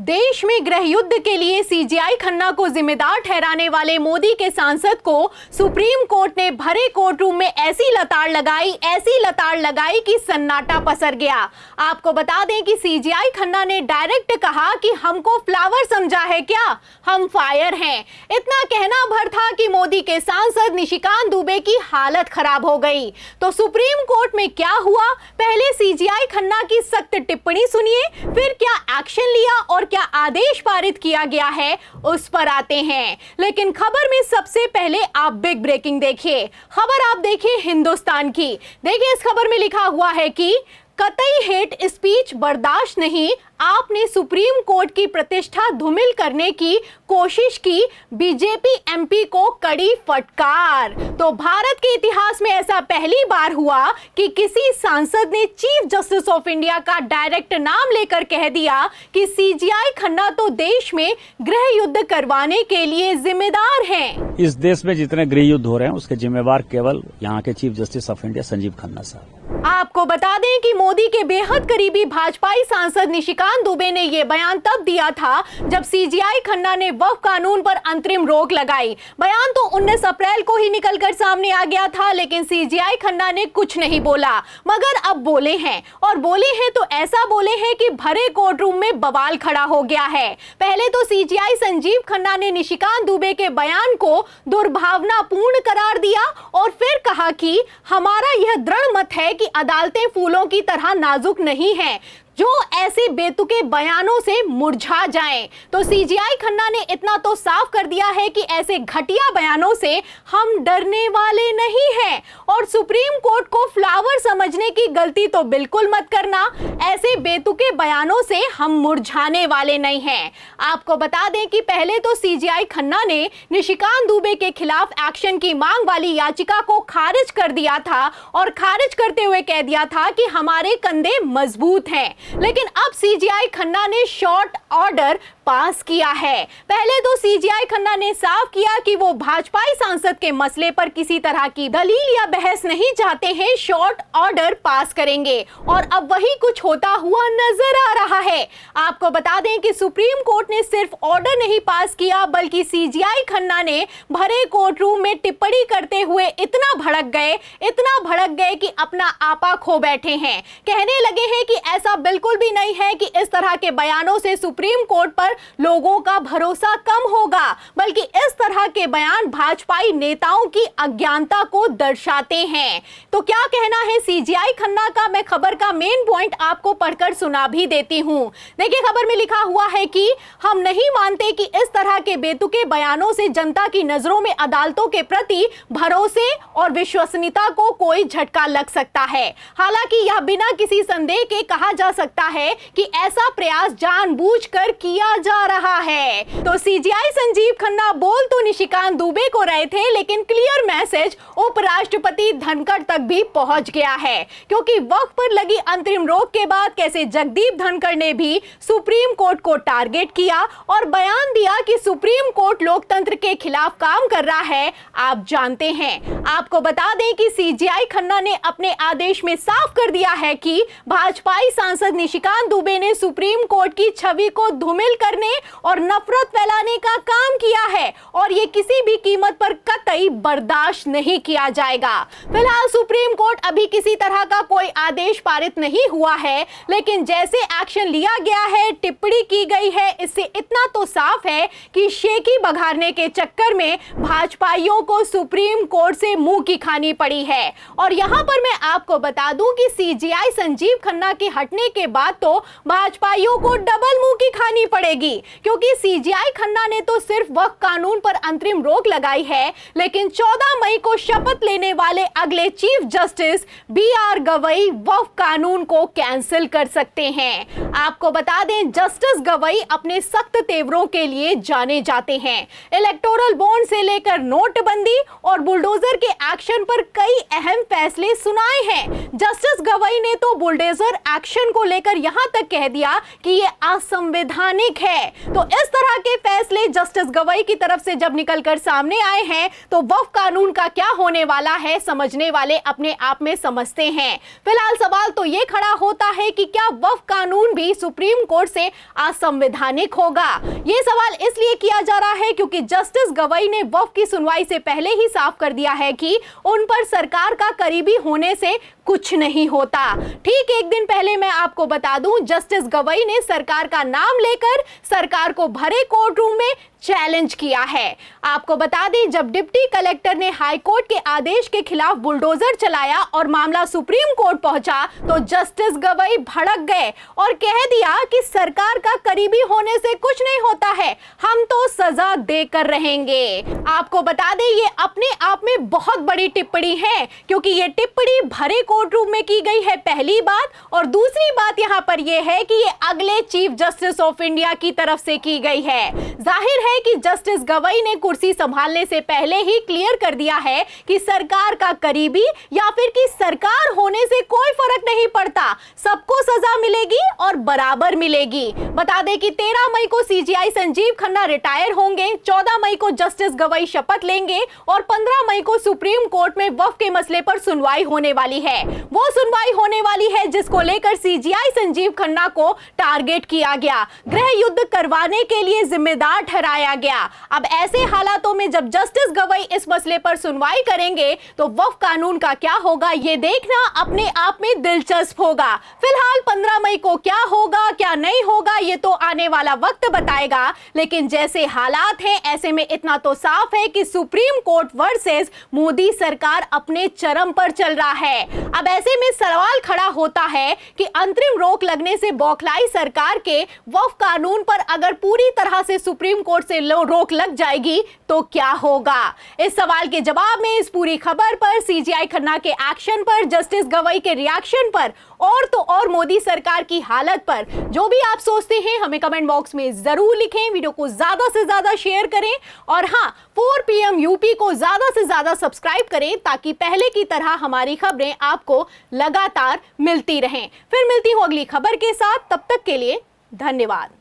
देश में गृह युद्ध के लिए सीजीआई खन्ना को जिम्मेदार ठहराने वाले मोदी के सांसद को सुप्रीम कोर्ट ने भरे कोर्ट रूम में ऐसी लताड़ लगाई कि सन्नाटा पसर गया। आपको बता दें कि सीजीआई खन्ना ने डायरेक्ट कहा कि हमको फ्लावर समझा है क्या, हम फायर हैं। इतना कहना भर था कि मोदी के सांसद निशिकांत दुबे की हालत खराब हो गई। तो सुप्रीम कोर्ट में क्या हुआ, पहले सीजीआई खन्ना की सख्त टिप्पणी सुनिए, फिर क्या एक्शन लिया और क्या आदेश पारित किया गया है उस पर आते हैं। लेकिन खबर में सबसे पहले आप बिग ब्रेकिंग देखिए। खबर आप देखिए हिंदुस्तान की। देखिए इस खबर में लिखा हुआ है कि कतई हेट स्पीच बर्दाश्त नहीं, आपने सुप्रीम कोर्ट की प्रतिष्ठा धूमिल करने की कोशिश की, बीजेपी एमपी को कड़ी फटकार। तो भारत के इतिहास में ऐसा पहली बार हुआ कि किसी सांसद ने चीफ जस्टिस ऑफ इंडिया का डायरेक्ट नाम लेकर कह दिया कि सीजीआई खन्ना तो देश में गृह युद्ध करवाने के लिए जिम्मेदार हैं। इस देश में जितने गृह युद्ध हो रहे हैं उसके जिम्मेवार केवल यहाँ के chief justice of India Sanjeev Khanna साहब। आपको बता दें कि मोदी के बेहद करीबी भाजपाई सांसद निशिकांत दुबे ने यह बयान तब दिया था जब सीजीआई खन्ना ने वक्फ कानून पर अंतरिम रोक लगाई। बयान तो 19 अप्रैल को ही निकलकर सामने आ गया था, लेकिन सीजीआई खन्ना ने कुछ नहीं बोला। मगर अब बोले हैं, और बोले हैं तो ऐसा बोले हैं कि भरे कोर्ट रूम में बवाल खड़ा हो गया है। पहले तो सीजीआई संजीव खन्ना ने निशिकांत दुबे के बयान को दुर्भावनापूर्ण करार दिया और फिर कहा कि हमारा यह दृढ़ मत है कि अदालतें फूलों की तरह नाजुक नहीं हैं जो ऐसे बेतुके बयानों से मुरझा जाएं। तो सीजीआई खन्ना ने इतना तो साफ कर दिया है कि ऐसे घटिया बयानों से हम डरने वाले नहीं हैं और सुप्रीम कोर्ट को फ्लावर समझने की गलती तो बिल्कुल मत करना। ऐसे बेतुके बयानों से हम मुरझाने वाले नहीं हैं। आपको बता दें कि पहले तो सीजीआई खन्ना ने निशिकांत दुबे के खिलाफ एक्शन की मांग वाली याचिका को खारिज कर दिया था और खारिज करते हुए कह दिया था कि हमारे कंधे मजबूत हैं। लेकिन अब सीजीआई खन्ना ने शॉर्ट ऑर्डर पास किया है। पहले तो सीजीआई खन्ना ने साफ किया कि वो भाजपाई सांसद के मसले पर किसी तरह की दलील या बहस नहीं चाहते हैं, शॉर्ट ऑर्डर पास करेंगे और अब वही कुछ होता हुआ नजर आ रहा है। आपको बता दें कि सुप्रीम कोर्ट ने सिर्फ ऑर्डर नहीं पास किया बल्कि सीजीआई खन्ना ने भरे कोर्ट रूम में टिप्पणी करते हुए इतना भड़क गए कि अपना आपा खो बैठे हैं। कहने लगे हैं कि ऐसा बिल्कुल भी नहीं है कि इस तरह के बयानों से सुप्रीम कोर्ट पर लोगों का भरोसा कम होगा, बल्कि इस तरह के बयान भाजपाई नेताओं की अज्ञानता को दर्शाते हैं। तो क्या कहना है सीजीआई खन्ना का, मैं खबर का मेन पॉइंट आपको पढ़कर सुना भी देती हूं। देखिए खबर में लिखा हुआ है कि हम नहीं मानते कि इस तरह के बेतुके बयानों से जनता की नजरों में अदालतों के प्रति भरोसे और विश्वसनीयता को कोई झटका लग सकता है। हालांकि यह बिना किसी संदेह के कहा जा सकता है कि ऐसा प्रयास जानबूझकर किया जा रहा है। तो सीजीआई संजीव खन्ना बोल तो निशिकांत दुबे को रहे थे, लेकिन क्लियर मैसेज उपराष्ट्रपति धनखड़ तक भी पहुंच गया है, क्योंकि वक्फ पर लगी अंतरिम रोक के बाद कैसे जगदीप धनखड़ ने भी सुप्रीम कोर्ट को टारगेट किया और बयान दिया कि सुप्रीम कोर्ट लोकतंत्र के खिलाफ काम कर रहा है, आप जानते हैं। आपको बता दें कि सीजीआई खन्ना ने अपने आदेश में साफ कर दिया है कि भाजपाई सांसद निशिकांत दुबे ने सुप्रीम कोर्ट की छवि को धूमिल करने और नफरत फैलाने का काम किया है और यह किसी भी कीमत पर कतई बर्दाश्त नहीं किया जाएगा। फिलहाल सुप्रीम कोर्ट अभी किसी तरह का कोई आदेश पारित नहीं हुआ है, लेकिन जैसे एक्शन लिया गया है, टिप्पणी की गई है, इससे इतना तो साफ है कि शेखी बघारने के चक्कर में भाजपाइयों को सुप्रीम कोर्ट से मुंह की खानी पड़ी है। और यहां पर मैं आपको बता दूं कि सीजीआई संजीव खन्ना के हटने के बाद तो भाजपाइयों को डबल मुंह की खानी पड़ेगी, क्योंकि सीजीआई खन्ना ने तो सिर्फ वक्फ कानून पर अंतरिम रोक लगाई है, लेकिन 14 मई को शपथ लेने वाले अगले चीफ जस्टिस बीआर गवई वक्फ कानून को कैंसिल कर सकते हैं। आपको बता दें जस्टिस गवई अपने सख्त तेवरों के लिए जाने जाते हैं। इलेक्टोरल बॉन्ड से लेकर नोटबंदी और बुलडोजर के एक्शन पर कई अहम फैसले सुनाए हैं। जस्टिस गवई ने तो बुलडोजर एक्शन को लेकर लेकर यहां तक कह दिया कि ये असंवैधानिक है। तो इस तरह के फैसले जस्टिस गवई की तरफ से जब निकलकर सामने आए हैं तो वक्फ कानून का क्या होने वाला है समझने वाले अपने आप में समझते हैं। फिलहाल सवाल तो ये खड़ा होता है कि क्या वक्फ कानून भी सुप्रीम कोर्ट से असंवैधानिक होगा। ये सवाल इसलिए किया जा रहा है क्योंकि जस्टिस गवई ने वक्फ की सुनवाई से पहले ही साफ कर दिया है कि उन पर सरकार का करीबी होने से कुछ नहीं होता। ठीक एक दिन पहले मैं आपको बता दूं, जस्टिस गवई ने सरकार का नाम लेकर सरकार को भरे कोर्ट रूम में चैलेंज किया है। आपको बता दें, जब डिप्टी कलेक्टर ने हाई कोर्ट के आदेश के खिलाफ बुलडोजर चलाया और मामला सुप्रीम कोर्ट पहुंचा तो जस्टिस गवई भड़क गए और कह दिया कि सरकार का करीबी होने से कुछ नहीं होता है, हम तो सजा देकर रहेंगे। आपको बता दें, ये अपने आप में बहुत बड़ी टिप्पणी है क्योंकि ये टिप्पणी भरे कोर्ट रूम में की गई है, पहली बात। और दूसरी बात यहां पर यह है कि ये अगले चीफ जस्टिस ऑफ इंडिया की तरफ से की गई है। जाहिर है कि जस्टिस गवई ने कुर्सी संभालने से पहले ही क्लियर कर दिया है कि सरकार का करीबी या फिर कि सरकार होने से कोई फर्क नहीं पड़ता, सबको सजा मिलेगी और बराबर मिलेगी। बता दें कि 13 मई को सीजीआई संजीव खन्ना रिटायर होंगे, 14 मई को जस्टिस गवई शपथ लेंगे और 15 मई को सुप्रीम कोर्ट में वक्फ के मसले पर सुनवाई होने वाली है। वो सुनवाई होने वाली है जिसको लेकर सीजीआई संजीव खन्ना को टारगेट किया गया, गृह युद्ध करवाने के लिए जिम्मेदार ठहराया गया। अब ऐसे हालातों में जब जस्टिस गवई इस मसले पर सुनवाई करेंगे तो वक्फ कानून का क्या होगा ये देखना अपने आप में दिलचस्प होगा। फिलहाल 15 मई को क्या होगा क्या नहीं होगा ये तो आने वाला वक्त बताएगा, लेकिन जैसे हालात हैं ऐसे में इतना तो साफ है कि सुप्रीम कोर्ट वर्सेस मोदी सरकार अपने चरम पर चल रहा है। अब ऐसे में सवाल खड़ा होता है कि अंतरिम रोक लगने से बौखलाई सरकार के वक्फ कानून पर अगर पूरी तरह से सुप्रीम कोर्ट से रोक लग जाएगी तो क्या होगा। इस सवाल के जवाब में इस पूरी खबर पर, सीजीआई खन्ना के एक्शन पर, जस्टिस गवई के रिएक्शन पर और तो और मोदी सरकार की हालत पर जो भी आप सोचते हैं हमें कमेंट बॉक्स में जरूर लिखें। वीडियो को ज्यादा से ज्यादा शेयर करें और हाँ, 4 PM यूपी को ज्यादा से ज्यादा सब्सक्राइब करें ताकि पहले की तरह हमारी खबरें आपको लगातार मिलती रहें। फिर मिलती हूं अगली खबर के साथ, तब तक के लिए धन्यवाद।